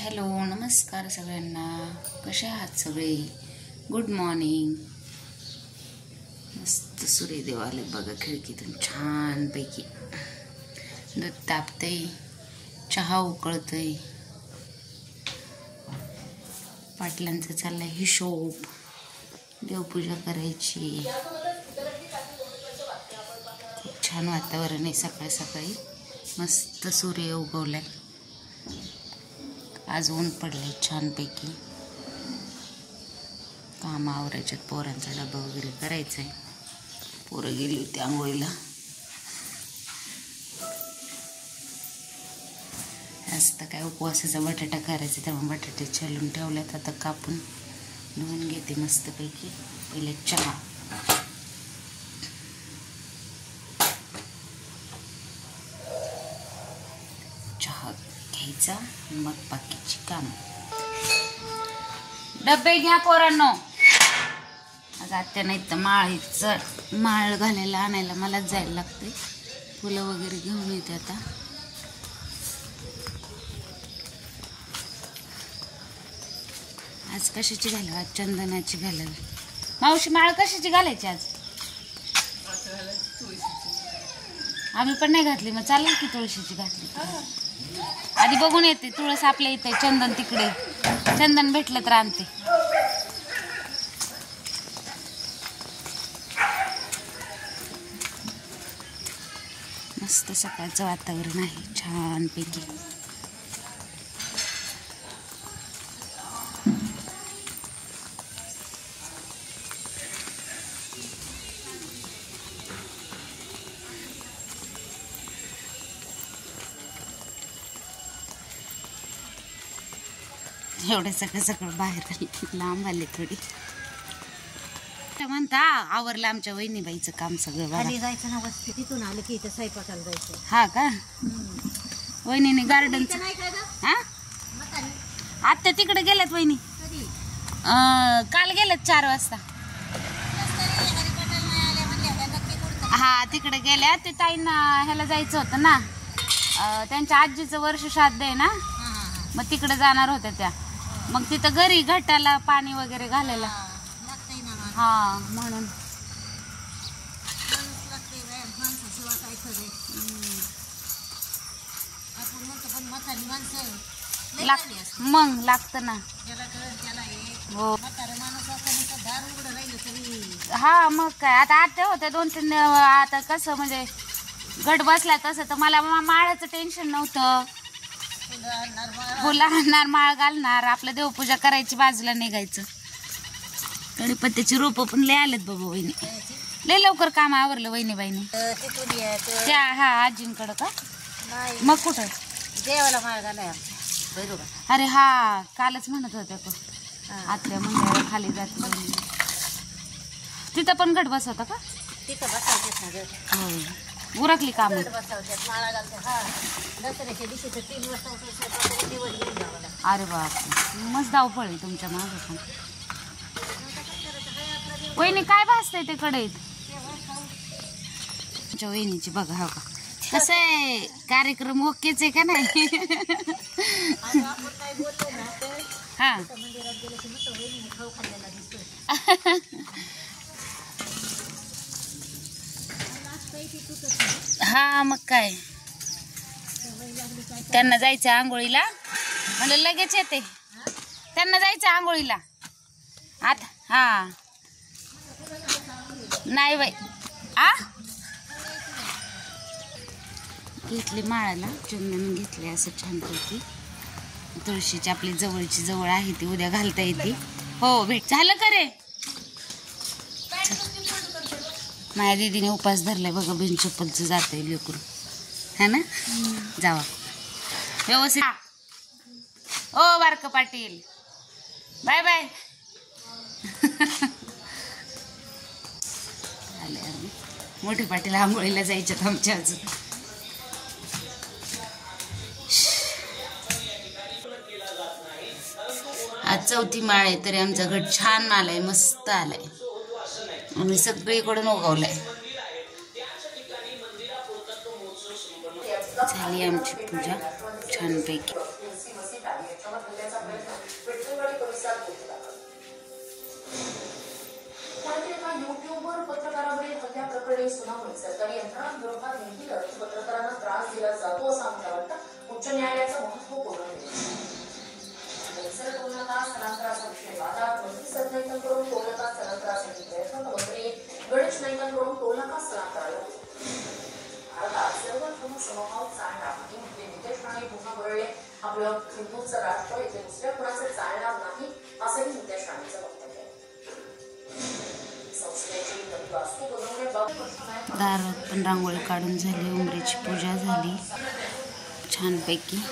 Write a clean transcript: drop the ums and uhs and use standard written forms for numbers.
Hello नमस्कार सगळ्यांना. कसे आहात सगळे? Good morning. मस्त सूर्यदेव आले बघा खिडकीतून छानपैकी. दूध तापतंय, चहा उकळतोय, पाटलांचं चाललंय हिशोब, देवपूजा करायची. खूप छान वातावरण आहे. सकाळी सकाळी मस्त सूर्य उगवलाय. आज ऊन पडले छानपैकी. काम आवरायच्यात, पोरांचा डबा वगैरे करायचा आहे. पोरं गेली होती आंघोळीला. आज तर काय उपवासाचा बटाटा करायचा, त्यामुळे बटाटे छालून ठेवल्यात. आता कापून धुवून घेते मस्तपैकी. पहिले चहा, घ्यायचा, मग बाकीची काम. डबे घ्या पोरांनो. आज आत्या नाही तर माळ घालायला आणायला मलाच जायला लागते. फुलं वगैरे घेऊन येते आता. आज कशाची घालावं? आज चंदनाची घालावी. मावशी माळ कशाची घालायची आज? आम्ही पण नाही घातली. मग चालेल की तुळशीची घातली. आधी बघून येते. तुळस आपल्या इथे, चंदन तिकडे. चंदन भेटलं तर आणते. मस्त सकाळचं वातावरण आहे छानपैकी. एवढं सगळं सगळं बाहेर लांब आले थोडी. म्हणता आवरलं आमच्या वहिनीबाईचं काम सगळं. खाली जायचं ना, वस्ती तिथून आलं की इथं स्वयंपाकाला जायचं. हा का? वहिनीने गार्डन. हा आत्या तिकडे गेल्यात वहिनी. काल गेल्यात 4 वाजता. हा तिकडे गेल्या. ते ताईंना ह्याला जायचं होतं ना, त्यांच्या आजीचं वर्ष श्राद्ध आहे ना, मग तिकडे जाणार होत्या त्या. मग तिथं घरी घटाला पाणी वगैरे घालायला. हा म्हणून मग लागतं ना. हो हा मग काय. आता आत्या होत्या 2-3. आता कसं म्हणजे गट बसला तसं तर मला माळाचं टेन्शन नव्हतं. फुलं आणणार, माळ घालणार, आपलं देवपूजा करायची, बाजूला निघायचं. कडीपत्त्याची रोपं पण लय आलेत बाबा वहिनी. लय लवकर काम आवरलं वहिनीबाईने. त्या हा आजींकडं का? मग कुठं देवाला माळ घालाय. अरे हा कालच म्हणत होत्या को आत्या म्हणजे खाली जाते. तिथं पण गट बसवता का? तिथं बसायचं. हो उरकली काम. अरे बाप, मस्त धावपळ आहे तुमच्या मागं पण. वहिनी काय भासतंय ते कढईत? तुमच्या वहिनीची बघा. हो का कसं आहे? कार्यक्रम ओकेच आहे का नाही? हा हा मग काय. त्यांना जायचं आंघोळीला म्हणजे लगेच येते. त्यांना जायचं आंघोळीला आता. हा नाही बाई. घेतली माळाला चंदन घेतले असं छानपैकी. तुळशीची आपली जवळची जवळ आहे ती, उद्या घालता येते. हो भेट झालं का रे? माझ्या दीदीने उपास धरलाय बघा. बिन चप्पलचं जात आहे लेकरू. है ना? जावा व्यवस्थित. ओ बारक पाटील बाय बाय. आले आम्ही. मोठे पाटील आंघोळीला जायच्यात आमच्या अजून. आज 4थी माळ आहे तरी आमचा घट छान आलाय, मस्त आलाय. आम्ही सगळीकडून उगवलाय. झाली आमची पूजा छानपैकी. याच्यावर हल्ल्याचा प्रयत्न विठ्ठलवाडी परिसरात होत होता. पुण्यातील एका युट्यूबवर पत्रकारावरील हल्ल्या प्रकरणी सुनावणी सरकारी यंत्रणांविरोधात नेहमी लढत पत्रकारांना त्रास दिला जातो असं आम्हाला वाटतं. उच्च न्यायालयाचं महत्वपूर्ण निर्णय. टोल नाका स्थलांतराचा विषय वादात मंत्री सर नाईकांकडून टोल नाका स्थलांतरासाठी प्रयत्न तर मंत्री गणेश नाईकांकडून टोल नाका स्थलांतराला भारतात सर्व समभाव चालणार नाही म्हणजे नितेश राणे पुन्हा वरळले. आपलं हिंदूंचं राष्ट्र इथे दुसऱ्या कुणाचं चालणार नाही असंही नितेश राणेचं वक्तव्य आहे. संसदेची नवी वास्तू बनवण्याबाबत दारात पण रांगोळी काढून झाली, उंबरीची पूजा झाली छानपैकी.